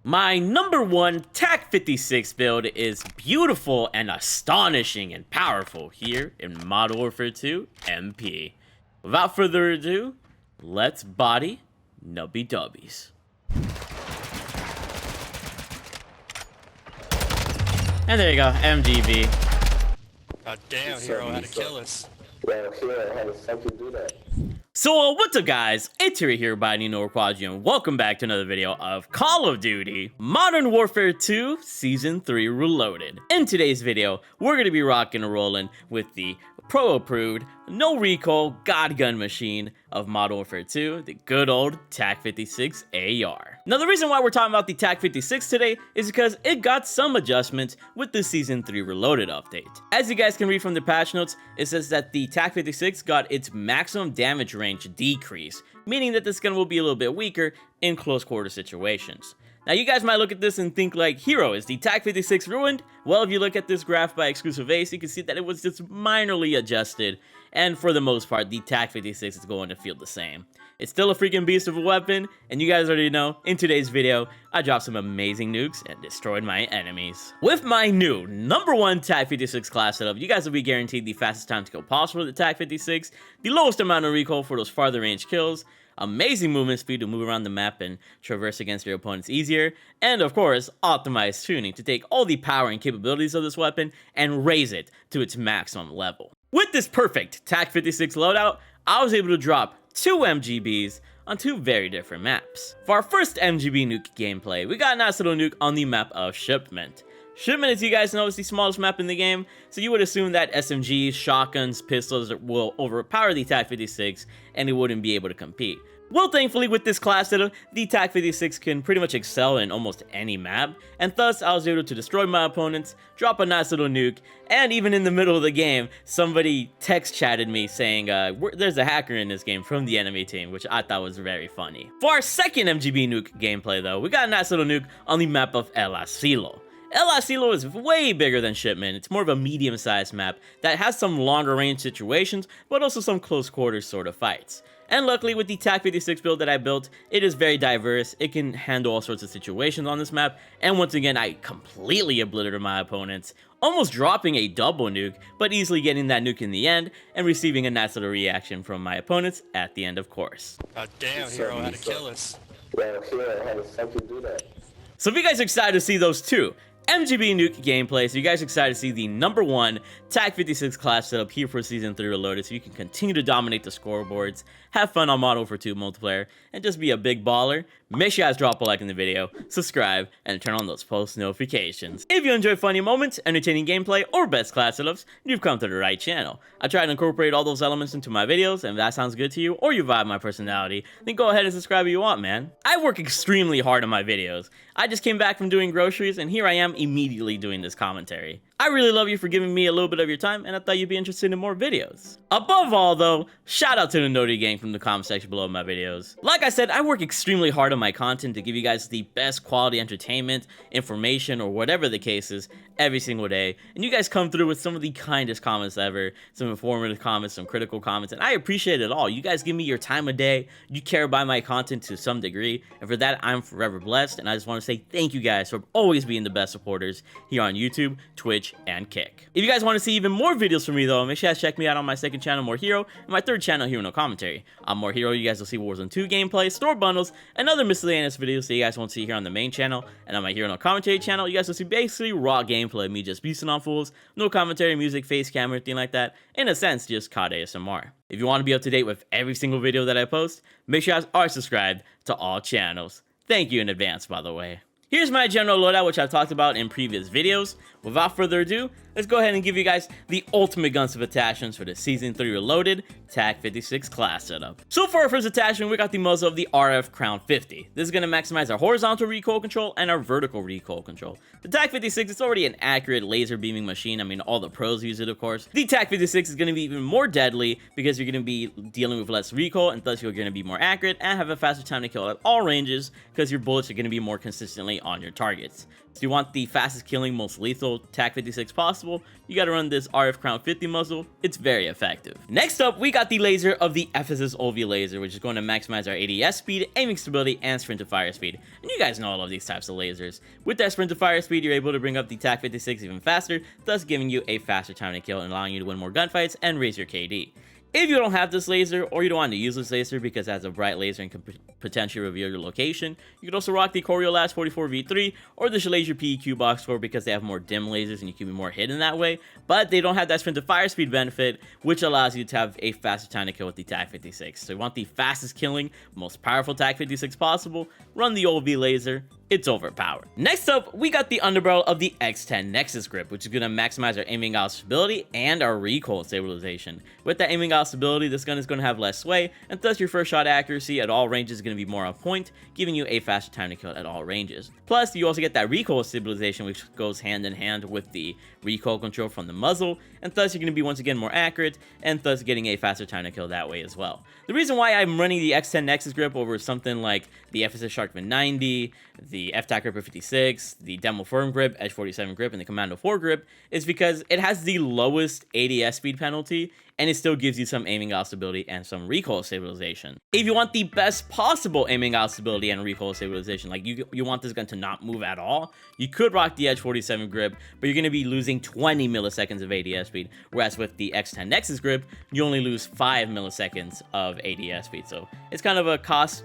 My number one TAQ 56 build is beautiful and astonishing and powerful here in Modern Warfare 2 MP. Without further ado, let's body Nubby Dubbies. And there you go, MGB. God damn, Hero had to kill us. Well, Hero, how the fuck you do that? So what's up guys, it's Terry here by Nino Quadri, and welcome back to another video of Call of Duty Modern Warfare 2 Season 3 Reloaded. In today's video, we're going to be rocking and rolling with the pro-approved, no recoil god gun machine of Modern Warfare 2, the good old TAQ 56 AR. Now the reason why we're talking about the TAQ 56 today is because it got some adjustments with the Season 3 Reloaded update. As you guys can read from the patch notes, it says that the TAQ 56 got its maximum damage range decrease, meaning that this gun will be a little bit weaker in close quarter situations. Now you guys might look at this and think like, Hero, is the TAQ 56 ruined? Well, if you look at this graph by Exclusive Ace, you can see that it was just minorly adjusted, and for the most part, the TAQ 56 is going to feel the same. It's still a freaking beast of a weapon, and you guys already know, in today's video, I dropped some amazing nukes and destroyed my enemies. With my new number one TAQ 56 class setup, you guys will be guaranteed the fastest time to kill possible with the TAQ 56, the lowest amount of recoil for those farther range kills, amazing movement speed to move around the map and traverse against your opponents easier, and of course, optimized tuning to take all the power and capabilities of this weapon and raise it to its maximum level. With this perfect TAQ 56 loadout, I was able to drop 2 MGBs on 2 very different maps. For our first MGB nuke gameplay, we got an Asilo nuke on the map of Shipment. Shipment, as you guys know, is the smallest map in the game, so you would assume that SMGs, shotguns, pistols will overpower the TAQ 56 and it wouldn't be able to compete. Well, thankfully, with this class setup, the TAQ 56 can pretty much excel in almost any map, and thus I was able to destroy my opponents, drop a nice little nuke, and even in the middle of the game, somebody text chatted me saying, there's a hacker in this game from the enemy team, which I thought was very funny. For our second MGB nuke gameplay though, we got a nice little nuke on the map of Asilo. Asilo is way bigger than Shipment. It's more of a medium-sized map that has some longer range situations, but also some close quarters sort of fights. And luckily with the TAQ 56 build that I built, it is very diverse. It can handle all sorts of situations on this map, and once again, I completely obliterated my opponents, almost dropping a double nuke, but easily getting that nuke in the end, and receiving a nice little reaction from my opponents at the end, of course. God damn, Hero had to kill us. Well, Hero, how the fuck you do that? So if you guys are excited to see those two MGB nuke gameplay, so you guys are excited to see the number one TAQ 56 class setup here for Season 3 Reloaded, so you can continue to dominate the scoreboards, have fun on Modern Warfare 2 multiplayer, and just be a big baller, make sure you guys drop a like in the video, subscribe, and turn on those post notifications. If you enjoy funny moments, entertaining gameplay, or best class setups, you've come to the right channel. I try to incorporate all those elements into my videos, and if that sounds good to you, or you vibe my personality, then go ahead and subscribe if you want, man. I work extremely hard on my videos. I just came back from doing groceries, and here I am immediately doing this commentary. I really love you for giving me a little bit of your time, and I thought you'd be interested in more videos. Above all though, shout out to the Noti gang from the comment section below my videos. Like I said, I work extremely hard on my content to give you guys the best quality entertainment, information, or whatever the case is every single day, and you guys come through with some of the kindest comments ever, some informative comments, some critical comments, and I appreciate it all. You guys give me your time of day, you care about my content to some degree, and for that I'm forever blessed, and I just want to say thank you guys for always being the best supporters here on YouTube, Twitch, and Kick. If you guys want to see even more videos from me though, make sure you guys check me out on my second channel, More Hero, and my third channel, Hero No Commentary. On More Hero, you guys will see Warzone 2 gameplay, store bundles, and other miscellaneous videos that you guys won't see here on the main channel. And on my Hero No Commentary channel, you guys will see basically raw gameplay of me just beasting on fools, no commentary, music, face cam, or anything like that. In a sense, just COD ASMR. If you want to be up to date with every single video that I post, make sure you guys are subscribed to all channels. Thank you in advance, by the way. Here's my general loadout, which I've talked about in previous videos. Without further ado, let's go ahead and give you guys the ultimate guns of attachments for the Season 3 Reloaded TAQ 56 class setup. So for our first attachment, we got the muzzle of the RF Crown 50. This is going to maximize our horizontal recoil control and our vertical recoil control. The TAQ 56 is already an accurate laser beaming machine. I mean, all the pros use it, of course. The TAQ 56 is going to be even more deadly because you're going to be dealing with less recoil, and thus you're going to be more accurate and have a faster time to kill at all ranges because your bullets are going to be more consistently consistently on your targets. So you want the fastest killing, most lethal TAQ 56 possible, you gotta run this RF Crown 50 muzzle. It's very effective. Next up, we got the laser of the Ephesus OV laser, which is going to maximize our ADS speed, aiming stability, and sprint to fire speed. And you guys know I love these types of lasers. With that sprint to fire speed, you're able to bring up the TAQ 56 even faster, thus giving you a faster time to kill and allowing you to win more gunfights and raise your KD. If you don't have this laser, or you don't want to use this laser because it has a bright laser and can potentially reveal your location, you could also rock the Coriolis 44V3 or the Shalaser PEQ Box 4 because they have more dim lasers and you can be more hidden that way, but they don't have that sprint to fire speed benefit, which allows you to have a faster time to kill with the TAQ 56. So you want the fastest killing, most powerful TAQ 56 possible, run the OV laser. It's overpowered. Next up, we got the underbarrel of the X10 Nexus grip, which is going to maximize our aiming out stability and our recoil stabilization. With that aiming out stability, this gun is going to have less sway, and thus your first shot accuracy at all ranges is going to be more on point, giving you a faster time to kill at all ranges. Plus, you also get that recoil stabilization, which goes hand in hand with the recoil control from the muzzle, and thus you're going to be once again more accurate, and thus getting a faster time to kill that way as well. The reason why I'm running the X10 Nexus grip over something like the Ephesus Sharkman 90, the FTAC Gripper 56, the Demo Firm grip, Edge 47 grip, and the Commando 4 grip is because it has the lowest ADS speed penalty, and it still gives you some aiming out stability and some recoil stabilization. If you want the best possible aiming out stability and recoil stabilization, like you want this gun to not move at all, you could rock the Edge 47 grip, but you're going to be losing 20 milliseconds of ADS speed, whereas with the X10 Nexus grip, you only lose 5 milliseconds of ADS speed. So it's kind of a cost,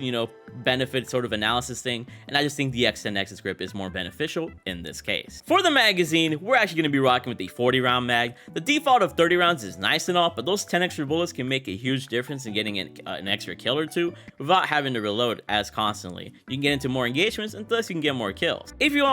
benefit sort of analysis thing, and I just think the X10 Nexus grip is more beneficial in this case. For the magazine, we're actually going to be rocking with the 40 round mag. The default of 30 rounds is nice and all, but those 10 extra bullets can make a huge difference in getting an extra kill or two without having to reload as constantly. You can get into more engagements, and thus you can get more kills. If you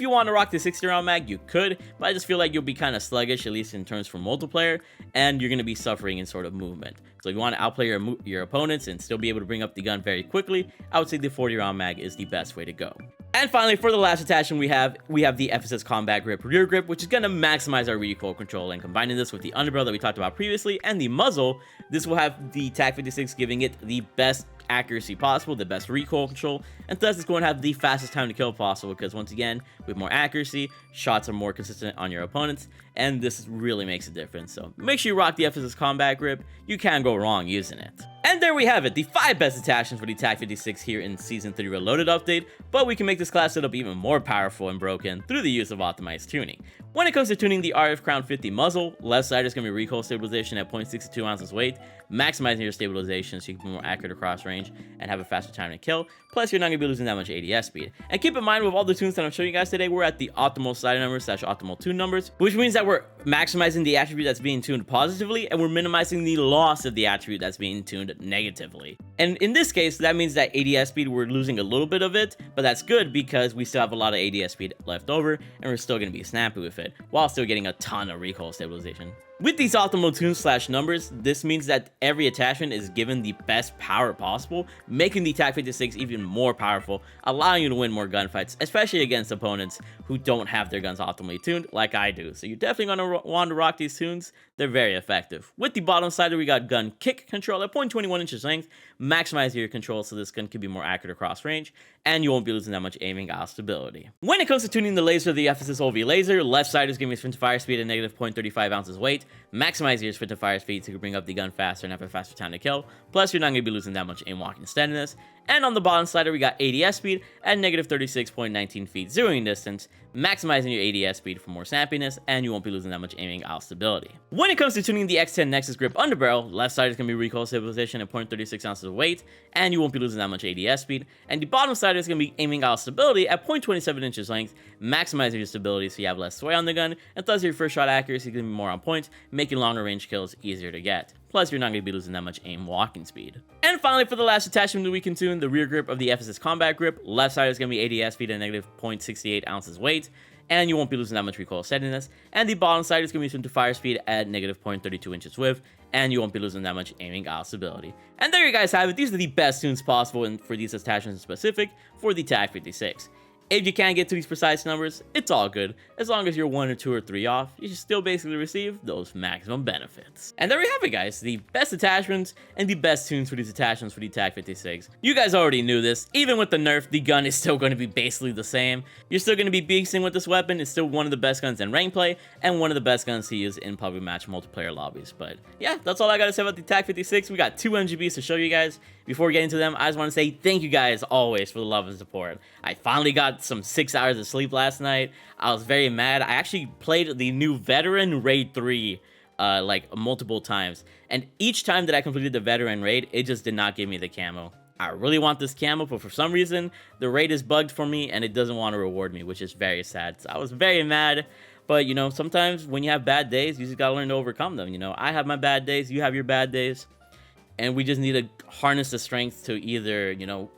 want to rock the 60 round mag, you could, but I just feel like you'll be kind of sluggish, at least in terms for multiplayer, and you're going to be suffering in sort of movement. So if you want to outplay your opponents and still be able to bring up the gun very quickly, I would say the 40 round mag is the best way to go. And finally, for the last attachment we have the Ephesus Combat Grip Rear Grip, which is going to maximize our recoil control. And combining this with the underbarrel that we talked about previously and the muzzle, this will have the TAQ 56 giving it the best accuracy possible, the best recoil control, and thus it's going to have the fastest time to kill possible because once again, with more accuracy, shots are more consistent on your opponents, and this really makes a difference. So make sure you rock the Ephesus Combat Grip. You can't go wrong using it. And there we have it, the 5 best attachments for the TAQ 56 here in Season 3 Reloaded update, but we can make this class setup even more powerful and broken through the use of optimized tuning. When it comes to tuning the RF Crown 50 muzzle, left side is going to be recoil stabilization at 0.62 ounces weight, maximizing your stabilization so you can be more accurate across range and have a faster time to kill, plus you're not going to be losing that much ADS speed. And keep in mind, with all the tunes that I'm showing you guys today, we're at the optimal side numbers / optimal tune numbers, which means that we're maximizing the attribute that's being tuned positively, and we're minimizing the loss of the attribute that's being tuned negatively. And in this case, that means that ADS speed, we're losing a little bit of it, but that's good because we still have a lot of ADS speed left over, and we're still going to be snappy with it, while still getting a ton of recoil stabilization. With these optimal tunes / numbers, this means that every attachment is given the best power possible, making the TAQ 56 even more powerful, allowing you to win more gunfights, especially against opponents who don't have their guns optimally tuned like I do. So you're definitely going to want to rock these tunes. They're very effective. With the bottom slider, we got gun kick control at 0.21 inches length, maximize your control so this gun can be more accurate across range, and you won't be losing that much aiming out stability. When it comes to tuning the laser of the Ephesus OV laser, left side is giving me sprint to fire speed at negative 0.35 ounces weight, maximize your sprint to fire speed so you can bring up the gun faster and have a faster time to kill, plus you're not going to be losing that much aim walking steadiness. And on the bottom slider, we got ADS speed at negative 36.19 feet zeroing distance, maximizing your ADS speed for more snappiness, and you won't be losing that much aiming out stability. When it comes to tuning the X10 Nexus grip underbarrel, left side is going to be recoil stabilization at 0.36 ounces of weight, and you won't be losing that much ADS speed, and the bottom side is going to be aiming out stability at 0.27 inches length, maximizing your stability so you have less sway on the gun, and thus your first shot accuracy is going to be more on point, making longer range kills easier to get. Plus, you're not going to be losing that much aim walking speed. And finally, for the last attachment that we can tune, the rear grip of the Ephesus Combat Grip, left side is going to be ADS speed at negative 0.68 ounces weight, and you won't be losing that much recoil steadiness, and the bottom side is going to be sprint to fire speed at negative 0.32 inches width, and you won't be losing that much aiming out stability. And there you guys have it. These are the best tunes possible for these attachments in specific for the TAQ 56. If you can't get to these precise numbers, it's all good. As long as you're 1 or 2 or 3 off, you should still basically receive those maximum benefits. And there we have it, guys. The best attachments and the best tunes for these attachments for the TAQ 56. You guys already knew this. Even with the nerf, the gun is still going to be basically the same. You're still going to be beasting with this weapon. It's still one of the best guns in rank play and one of the best guns to use in public match multiplayer lobbies. But yeah, that's all I got to say about the TAQ 56. We got 2 MGBs to show you guys. Before getting to them, I just want to say thank you guys always for the love and support. I finally got some 6 hours of sleep last night. I was very mad. I actually played the new Veteran Raid 3 like multiple times. And each time that I completed the Veteran Raid, it just did not give me the camo. I really want this camo, but for some reason, the raid is bugged for me and it doesn't want to reward me, which is very sad. So I was very mad. But, you know, sometimes when you have bad days, you just got to learn to overcome them. You know, I have my bad days, you have your bad days. And we just need to harness the strength to either, you know,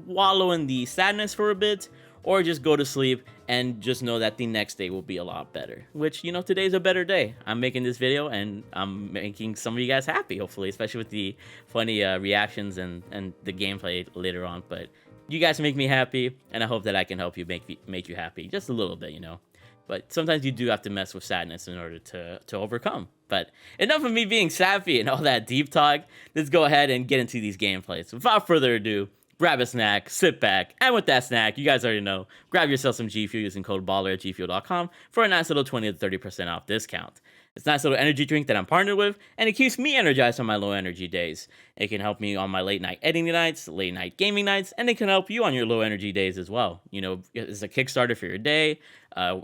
wallow in the sadness for a bit, or just go to sleep and just know that the next day will be a lot better. Which, you know, today's a better day. I'm making this video and I'm making some of you guys happy, hopefully, especially with the funny reactions and the gameplay later on. But you guys make me happy, and I hope that I can help you make you happy just a little bit, you know. But sometimes you do have to mess with sadness in order to overcome. But enough of me being sappy and all that deep talk. Let's go ahead and get into these gameplays. Without further ado, grab a snack, sit back, and with that snack, you guys already know, grab yourself some G Fuel using code BALLER at gfuel.com for a nice little 20 to 30% off discount. It's a nice little energy drink that I'm partnered with, and it keeps me energized on my low energy days. It can help me on my late night editing nights, late night gaming nights, and it can help you on your low energy days as well. You know, it's a Kickstarter for your day,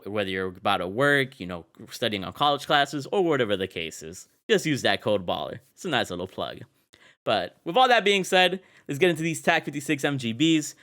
whether you're about to work, you know, studying on college classes, or whatever the case is. Just use that code BALLER. It's a nice little plug. But with all that being said, let's get into these TAQ 56 MGBs.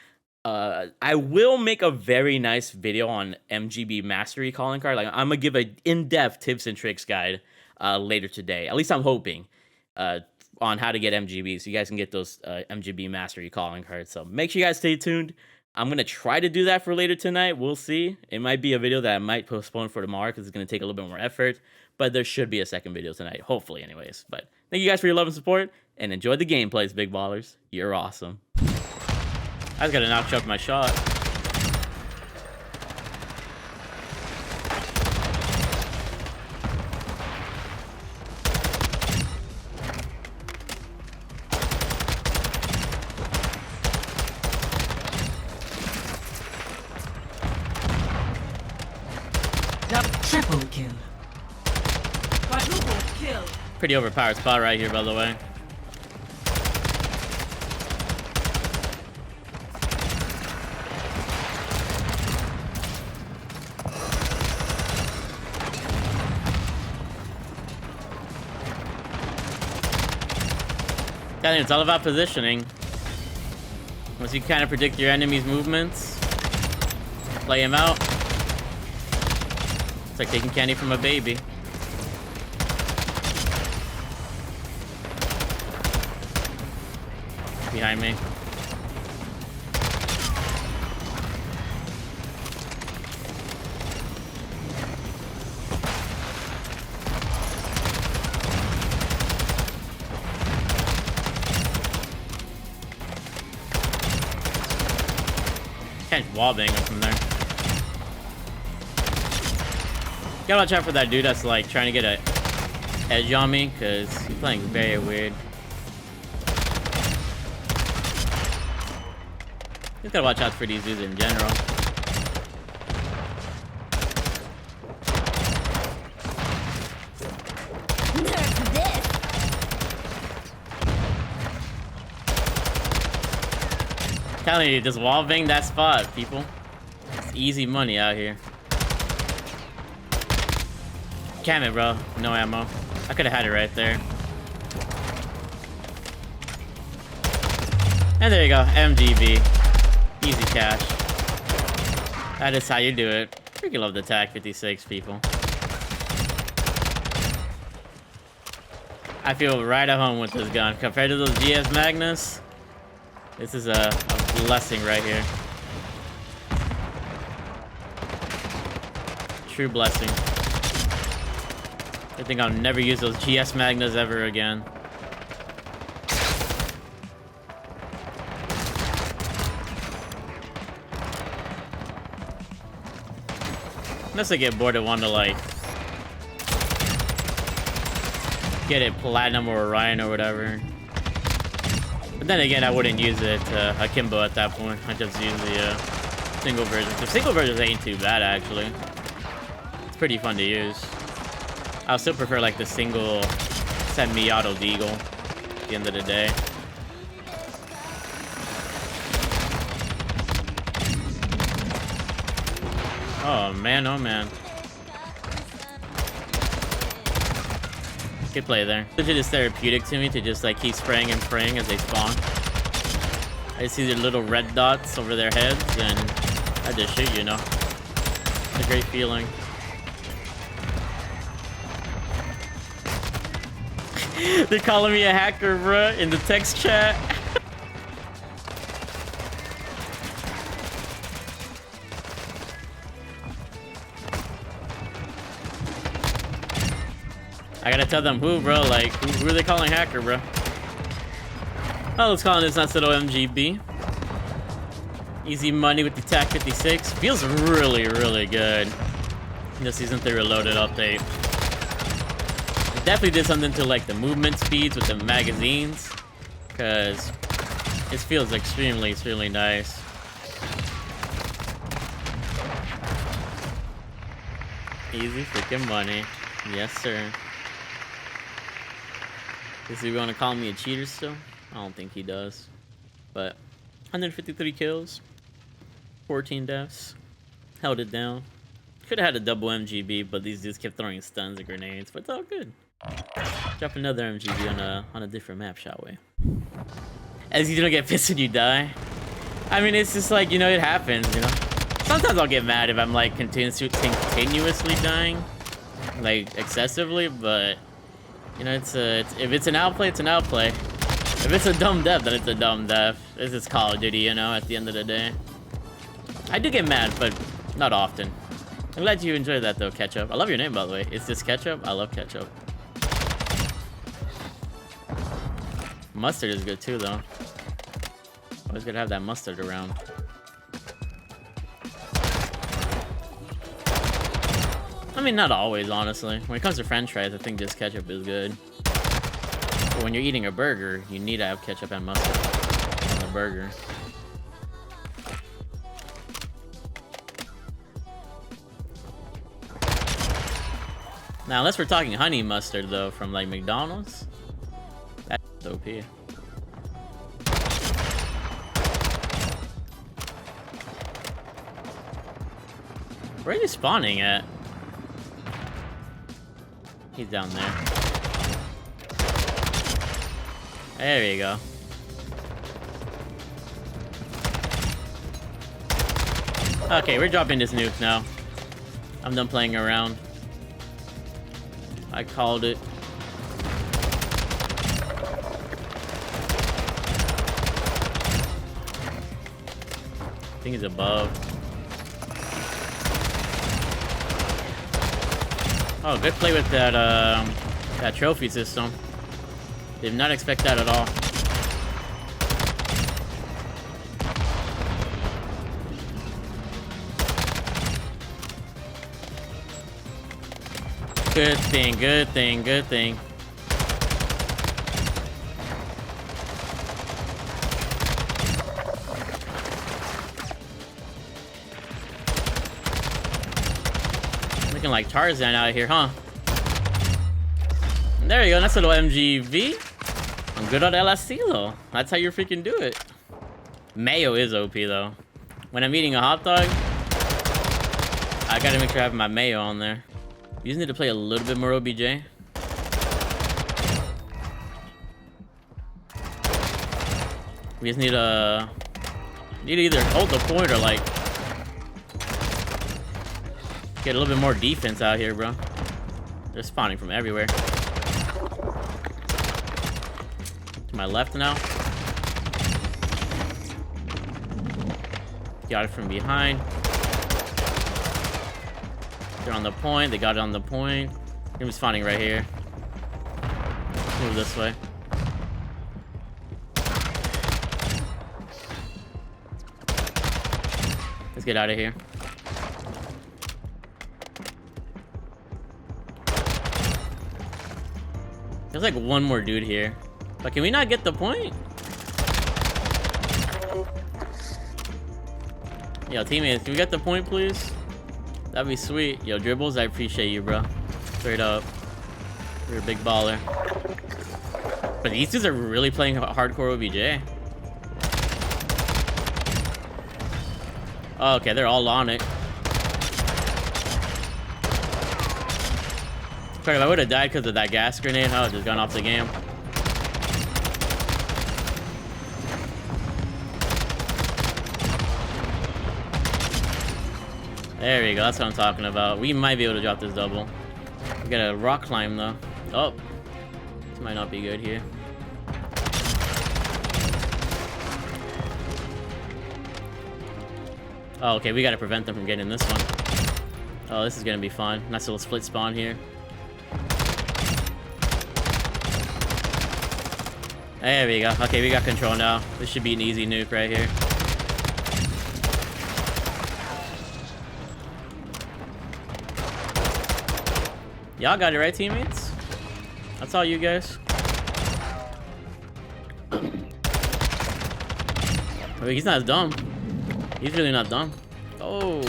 I will make a very nice video on MGB mastery calling card. Like, I'm gonna give an in-depth tips and tricks guide later today. At least I'm hoping on how to get MGBs, so you guys can get those MGB mastery calling cards. So make sure you guys stay tuned. I'm gonna try to do that for later tonight. We'll see. It might be a video that I might postpone for tomorrow because it's gonna take a little bit more effort. But there should be a second video tonight, hopefully, anyways. But thank you guys for your love and support, and enjoy the gameplays, big ballers. You're awesome. I just gotta knock chuck my shot. Triple kill. Quadruple kill. Pretty overpowered spot right here, by the way. I think it's all about positioning. Once you kind of predict your enemy's movements, play him out. It's like taking candy from a baby. Behind me. Can't wall bang him from there. Gotta watch out for that dude that's like trying to get an edge on me, because he's playing very weird. Just gotta watch out for these dudes in general. Telling you, just wall bang that spot, people. It's easy money out here. Damn it, bro. No ammo. I could have had it right there. And there you go. MGB. Easy cash. That is how you do it. Freaking love the TAQ 56, people. I feel right at home with this gun. Compared to those GS Magnus, this is a blessing right here. True blessing. I think I'll never use those GS Magnus ever again. Unless I get bored and want to like get it platinum or Orion or whatever. But then again, I wouldn't use it akimbo at that point. I just use the single version. The single version ain't too bad actually. It's pretty fun to use. I still prefer like the single semi-auto deagle at the end of the day. Oh man, oh man. Good play there. It is therapeutic to me to just like keep spraying and praying as they spawn. I see their little red dots over their heads and I just shoot, you know. It's a great feeling. They're calling me a hacker, bruh, in the text chat. I gotta tell them who, bro. Like, who are they calling hacker, bro? Oh, let's call this Asilo MGB. Easy money with the TAQ 56. Feels really, really good. In the Season 3 Reloaded update. It definitely did something to, like, the movement speeds with the magazines. Because it feels extremely, extremely nice. Easy freaking money. Yes, sir. Does he want to call me a cheater still? I don't think he does. But 153 kills, 14 deaths, held it down. Could have had a double MGB, but these dudes kept throwing stuns and grenades. But it's all good. Drop another MGB on a different map, shall we? As you don't get pissed when you die. I mean, it's just like, you know, it happens, you know. Sometimes I'll get mad if I'm like continuously dying, like excessively, but. You know, if it's an outplay, it's an outplay. If it's a dumb death, then it's a dumb death. This is Call of Duty, you know, at the end of the day. I do get mad, but not often. I'm glad you enjoyed that, though, Ketchup. I love your name, by the way. Is this Ketchup? I love Ketchup. Mustard is good, too, though. Always gotta have that mustard around. I mean, not always, honestly. When it comes to french fries, I think just ketchup is good. But when you're eating a burger, you need to have ketchup and mustard on the burger. Now, unless we're talking honey mustard, though, from, like, McDonald's, that's OP. Where are you spawning at? He's down there. There you go. Okay, we're dropping this nuke now. I'm done playing around. I called it. I think he's above. Oh, good play with that that trophy system. Did not expect that at all. Good thing, good thing, good thing. Looking like Tarzan out here, huh? There you go, nice little MGV. I'm good on El Asilo. That's how you freaking do it. Mayo is OP though. When I'm eating a hot dog, I gotta make sure I have my mayo on there. You just need to play a little bit more OBJ. We just need to either hold the point or like get a little bit more defense out here, bro. They're spawning from everywhere. To my left now. Got it from behind. They're on the point. They got it on the point. He was spawning right here. Move this way. Let's get out of here. There's like one more dude here. But can we not get the point? Yo, teammates, can we get the point, please? That'd be sweet. Yo, Dribbles, I appreciate you, bro. Straight up. You're a big baller. But these dudes are really playing hardcore OBJ. Oh, okay, they're all on it. Sorry, if I would have died because of that gas grenade, I would have just gone off the game. There we go, that's what I'm talking about. We might be able to drop this double. We got a rock climb though. Oh, this might not be good here. Oh, okay, we gotta prevent them from getting this one. Oh, this is gonna be fun. Nice little split spawn here. There we go. Okay, we got control now. This should be an easy nuke right here. Y'all got it right, teammates? That's all you guys. I mean, he's not dumb. He's really not dumb. Oh.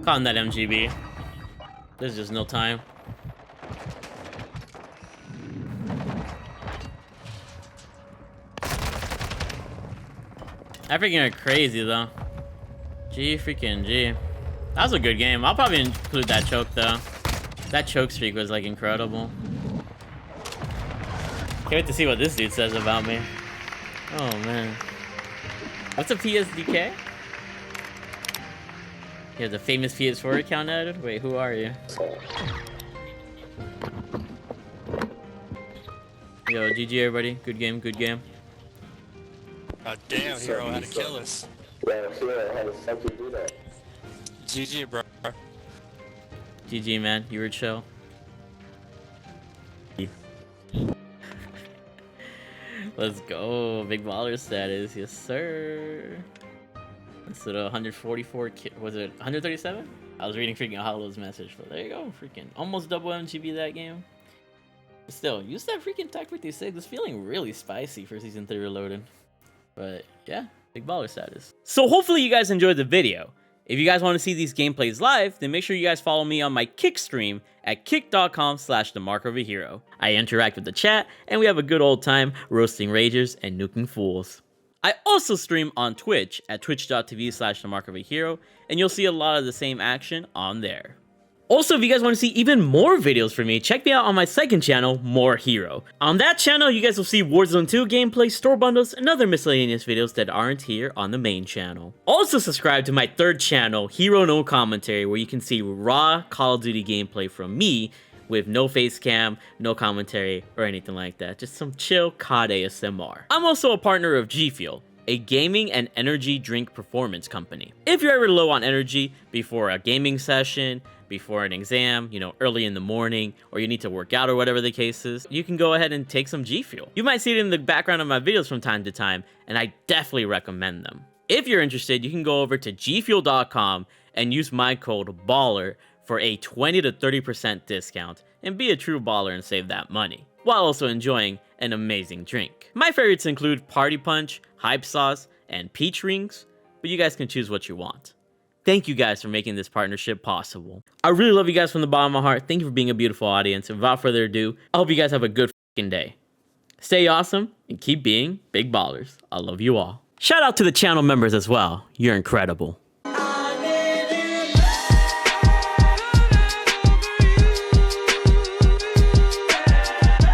Calling that MGB. There's just no time. That freaking are crazy though. G freaking G. That was a good game. I'll probably include that choke though. That choke streak was like incredible. Can't wait to see what this dude says about me. Oh man. What's a PSDK? You have the famous PS4 account added? Wait, who are you? Yo, GG everybody. Good game, good game. God damn, hero, how to kill us. Yo, Hero, how the fuck you do that? GG, bro. GG, man. You were chill. Let's go. Big baller status. Yes, sir. Instead of 144, was it 137? I was reading freaking Holo's message, but there you go. Freaking almost double MGB that game. But still, use that freaking TAQ 56. It's feeling really spicy for Season 3 Reloaded. But yeah, big baller status. So hopefully you guys enjoyed the video. If you guys want to see these gameplays live, then make sure you guys follow me on my Kick stream at kick.com/themarkoverhero. I interact with the chat, and we have a good old time roasting ragers and nuking fools. I also stream on Twitch at twitch.tv/themarkoverhero, and you'll see a lot of the same action on there. Also, if you guys want to see even more videos from me, check me out on my second channel, More Hero. On that channel, you guys will see Warzone 2 gameplay, store bundles, and other miscellaneous videos that aren't here on the main channel. Also subscribe to my third channel, Hero No Commentary, where you can see raw Call of Duty gameplay from me, with no face cam, no commentary, or anything like that. Just some chill COD ASMR. I'm also a partner of G Fuel, a gaming and energy drink performance company. If you're ever low on energy before a gaming session, before an exam, you know, early in the morning, or you need to work out or whatever the case is, you can go ahead and take some G Fuel. You might see it in the background of my videos from time to time, and I definitely recommend them. If you're interested, you can go over to gfuel.com and use my code BALLER for a 20 to 30% discount and be a true baller and save that money, while also enjoying an amazing drink. My favorites include Party Punch, Hype Sauce, and Peach Rings, but you guys can choose what you want. Thank you guys for making this partnership possible. I really love you guys from the bottom of my heart. Thank you for being a beautiful audience. And without further ado, I hope you guys have a good f***ing day. Stay awesome and keep being big ballers. I love you all. Shout out to the channel members as well. You're incredible.